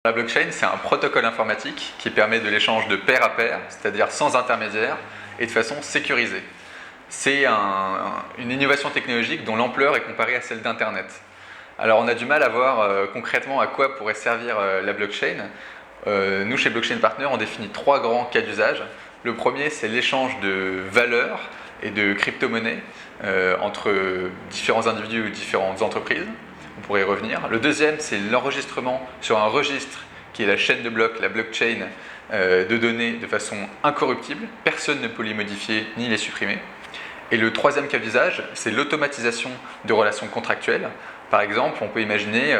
La blockchain, c'est un protocole informatique qui permet de l'échange de pair à pair, c'est-à-dire sans intermédiaire, et de façon sécurisée. C'est une innovation technologique dont l'ampleur est comparée à celle d'Internet. Alors on a du mal à voir concrètement à quoi pourrait servir la blockchain. Nous, chez Blockchain Partner, on définit 3 grands cas d'usage. Le premier, c'est l'échange de valeurs et de crypto-monnaies entre différents individus ou différentes entreprises. On pourrait y revenir. Le deuxième, c'est l'enregistrement sur un registre qui est la chaîne de blocs, la blockchain, de données de façon incorruptible. Personne ne peut les modifier ni les supprimer. Et le troisième cas d'usage, c'est l'automatisation de relations contractuelles. Par exemple, on peut imaginer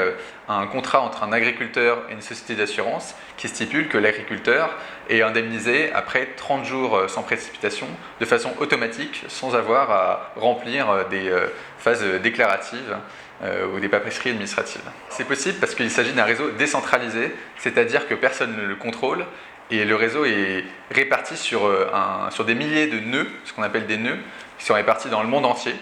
un contrat entre un agriculteur et une société d'assurance qui stipule que l'agriculteur est indemnisé après 30 jours sans précipitation, de façon automatique, sans avoir à remplir des phases déclaratives ou des paperasseries administratives. C'est possible parce qu'il s'agit d'un réseau décentralisé, c'est-à-dire que personne ne le contrôle, et le réseau est réparti sur des milliers de nœuds, ce qu'on appelle des nœuds, qui sont répartis dans le monde entier.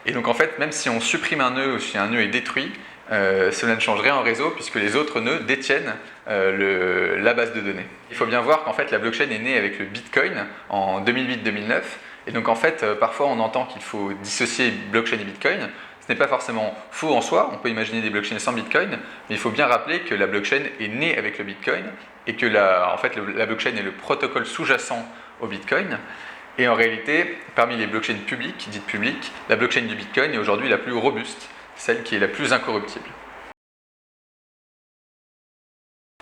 Et donc en fait, même si on supprime un nœud ou si un nœud est détruit, cela ne change rien au réseau puisque les autres nœuds détiennent la base de données. Il faut bien voir qu'en fait la blockchain est née avec le Bitcoin en 2008-2009. Et donc en fait, parfois on entend qu'il faut dissocier blockchain et Bitcoin. Ce n'est pas forcément faux en soi, on peut imaginer des blockchains sans Bitcoin, mais il faut bien rappeler que la blockchain est née avec le Bitcoin et que la blockchain est le protocole sous-jacent au Bitcoin. Et en réalité, parmi les blockchains publiques, dites publiques, la blockchain du Bitcoin est aujourd'hui la plus robuste, celle qui est la plus incorruptible.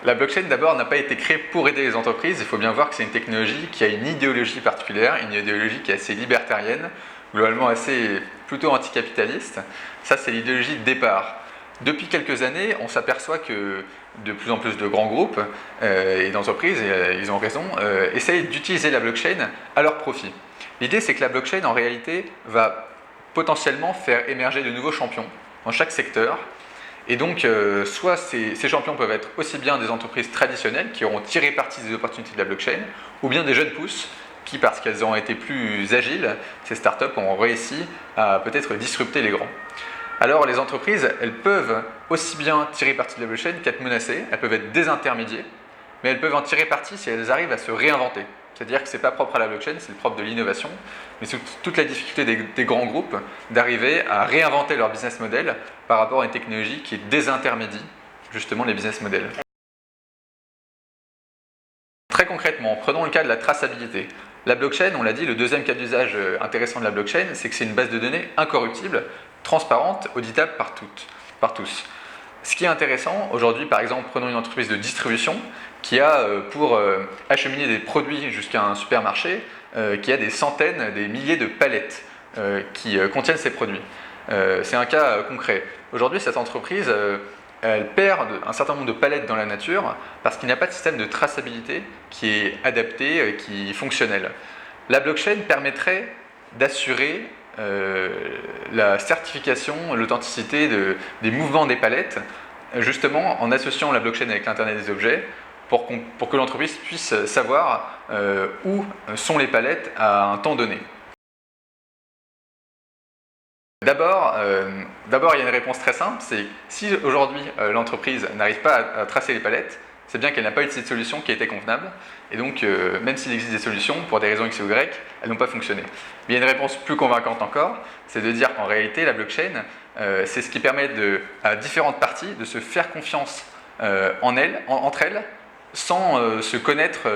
La blockchain d'abord n'a pas été créée pour aider les entreprises, il faut bien voir que c'est une technologie qui a une idéologie particulière, une idéologie qui est assez libertarienne, globalement assez plutôt anticapitaliste. Ça, c'est l'idéologie de départ. Depuis quelques années, on s'aperçoit que de plus en plus de grands groupes et d'entreprises, et ils ont raison, essayent d'utiliser la blockchain à leur profit. L'idée, c'est que la blockchain, en réalité, va potentiellement faire émerger de nouveaux champions dans chaque secteur. Et donc, soit ces champions peuvent être aussi bien des entreprises traditionnelles qui auront tiré parti des opportunités de la blockchain, ou bien des jeunes pousses qui, parce qu'elles ont été plus agiles, ces startups ont réussi à peut-être disrupter les grands. Alors les entreprises, elles peuvent aussi bien tirer parti de la blockchain qu'être menacées, elles peuvent être désintermédiées, mais elles peuvent en tirer parti si elles arrivent à se réinventer. C'est-à-dire que ce n'est pas propre à la blockchain, c'est le propre de l'innovation, mais c'est toute la difficulté des grands groupes d'arriver à réinventer leur business model par rapport à une technologie qui désintermédie justement les business models. Très concrètement, prenons le cas de la traçabilité. La blockchain, on l'a dit, le deuxième cas d'usage intéressant de la blockchain, c'est que c'est une base de données incorruptible, transparente, auditable par tous. Ce qui est intéressant, aujourd'hui par exemple, prenons une entreprise de distribution qui a pour acheminer des produits jusqu'à un supermarché, qui a des centaines, des milliers de palettes qui contiennent ces produits. C'est un cas concret. Aujourd'hui, cette entreprise, elle perd un certain nombre de palettes dans la nature parce qu'il n'y a pas de système de traçabilité qui est adapté, qui est fonctionnel. La blockchain permettrait d'assurer la certification, l'authenticité des mouvements des palettes, justement en associant la blockchain avec l'Internet des objets pour que l'entreprise puisse savoir où sont les palettes à un temps donné. D'abord, il y a une réponse très simple, c'est si aujourd'hui l'entreprise n'arrive pas à tracer les palettes, c'est bien qu'elle n'a pas eu cette solution qui a été convenable, et donc même s'il existe des solutions, pour des raisons X ou Y, elles n'ont pas fonctionné. Mais il y a une réponse plus convaincante encore, c'est de dire qu'en réalité la blockchain, c'est ce qui permet à différentes parties de se faire confiance entre elles, sans se connaître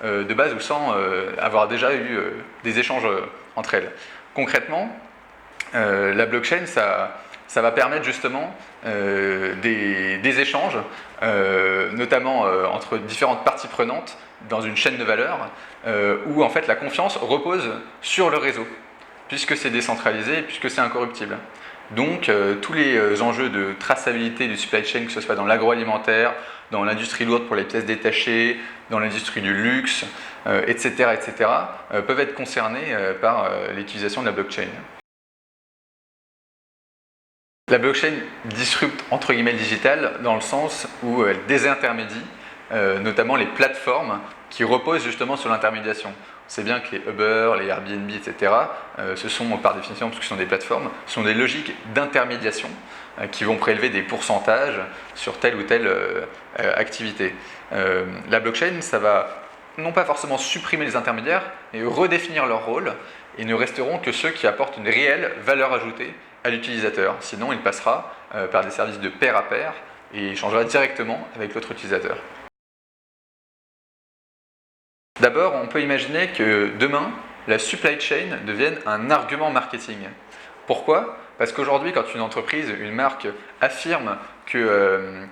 de base ou sans avoir déjà eu des échanges entre elles. Concrètement, la blockchain, ça va permettre justement des échanges, notamment entre différentes parties prenantes dans une chaîne de valeur, où en fait la confiance repose sur le réseau, puisque c'est décentralisé et puisque c'est incorruptible. Donc tous les enjeux de traçabilité du supply chain, que ce soit dans l'agroalimentaire, dans l'industrie lourde pour les pièces détachées, dans l'industrie du luxe, etc., peuvent être concernés par l'utilisation de la blockchain. La blockchain disrupte entre guillemets le digital dans le sens où elle désintermédie notamment les plateformes qui reposent justement sur l'intermédiation. c'est bien que les Uber, les Airbnb, etc., ce sont par définition, parce que ce sont des plateformes, ce sont des logiques d'intermédiation qui vont prélever des pourcentages sur telle ou telle activité. La blockchain, ça va non pas forcément supprimer les intermédiaires, mais redéfinir leur rôle, et ne resteront que ceux qui apportent une réelle valeur ajoutée à l'utilisateur. Sinon, il passera par des services de pair à pair et échangera directement avec l'autre utilisateur. D'abord, on peut imaginer que demain, la supply chain devienne un argument marketing. Pourquoi ? Parce qu'aujourd'hui, quand une entreprise, une marque affirme que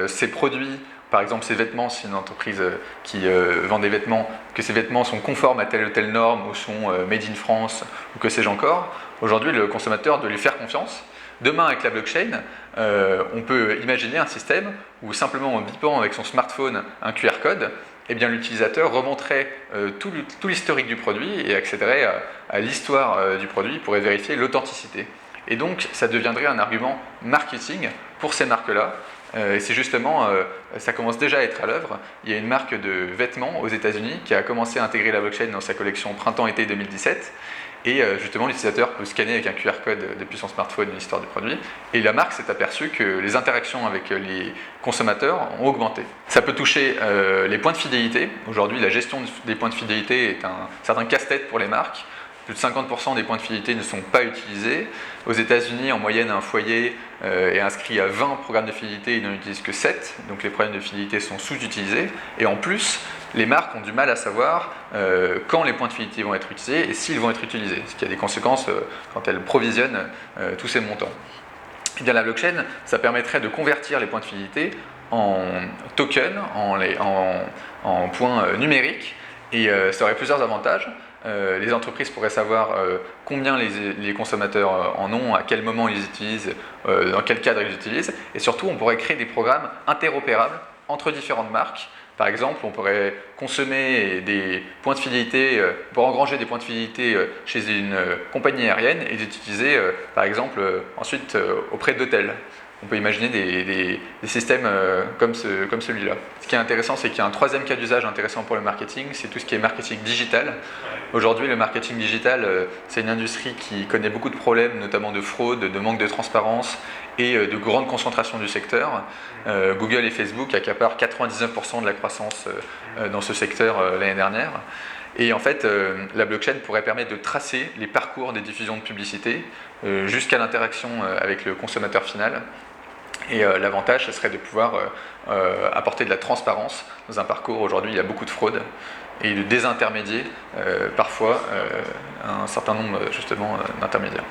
ses produits, par exemple ses vêtements, c'est une entreprise qui vend des vêtements, que ces vêtements sont conformes à telle ou telle norme ou sont made in France ou que sais-je encore, aujourd'hui le consommateur doit lui faire confiance. Demain, avec la blockchain, on peut imaginer un système où simplement en bipant avec son smartphone un QR code, eh bien, l'utilisateur remonterait tout l'historique du produit et accéderait à l'histoire du produit, pourrait vérifier l'authenticité. Et donc, ça deviendrait un argument marketing pour ces marques-là. Et c'est justement, ça commence déjà à être à l'œuvre. Il y a une marque de vêtements aux États-Unis qui a commencé à intégrer la blockchain dans sa collection printemps-été 2017. Et justement, l'utilisateur peut scanner avec un QR code depuis son smartphone l'histoire du produit. Et la marque s'est aperçue que les interactions avec les consommateurs ont augmenté. Ça peut toucher les points de fidélité. Aujourd'hui, la gestion des points de fidélité est un certain casse-tête pour les marques. Plus de 50% des points de fidélité ne sont pas utilisés. Aux États-Unis, en moyenne, un foyer est inscrit à 20 programmes de fidélité, il n'en utilise que 7, donc les programmes de fidélité sont sous-utilisés. Et en plus, les marques ont du mal à savoir quand les points de fidélité vont être utilisés et s'ils vont être utilisés, ce qui a des conséquences quand elles provisionnent tous ces montants. Et bien, la blockchain, ça permettrait de convertir les points de fidélité en tokens, en points numériques, et ça aurait plusieurs avantages. Les entreprises pourraient savoir combien les consommateurs en ont, à quel moment ils utilisent, dans quel cadre ils utilisent, et surtout on pourrait créer des programmes interopérables entre différentes marques. Par exemple, on pourrait consommer des points de fidélité, pour engranger des points de fidélité chez une compagnie aérienne et les utiliser par exemple ensuite auprès d'hôtels. On peut imaginer des systèmes comme celui-là. Ce qui est intéressant, c'est qu'il y a un troisième cas d'usage intéressant pour le marketing, c'est tout ce qui est marketing digital. Aujourd'hui, le marketing digital, c'est une industrie qui connaît beaucoup de problèmes, notamment de fraude, de manque de transparence et de grande concentration du secteur. Google et Facebook accaparent 99% de la croissance dans ce secteur l'année dernière. Et en fait, la blockchain pourrait permettre de tracer les parcours des diffusions de publicité jusqu'à l'interaction avec le consommateur final. Et l'avantage, ce serait de pouvoir apporter de la transparence dans un parcours. Aujourd'hui, il y a beaucoup de fraude et de désintermédier parfois un certain nombre justement d'intermédiaires.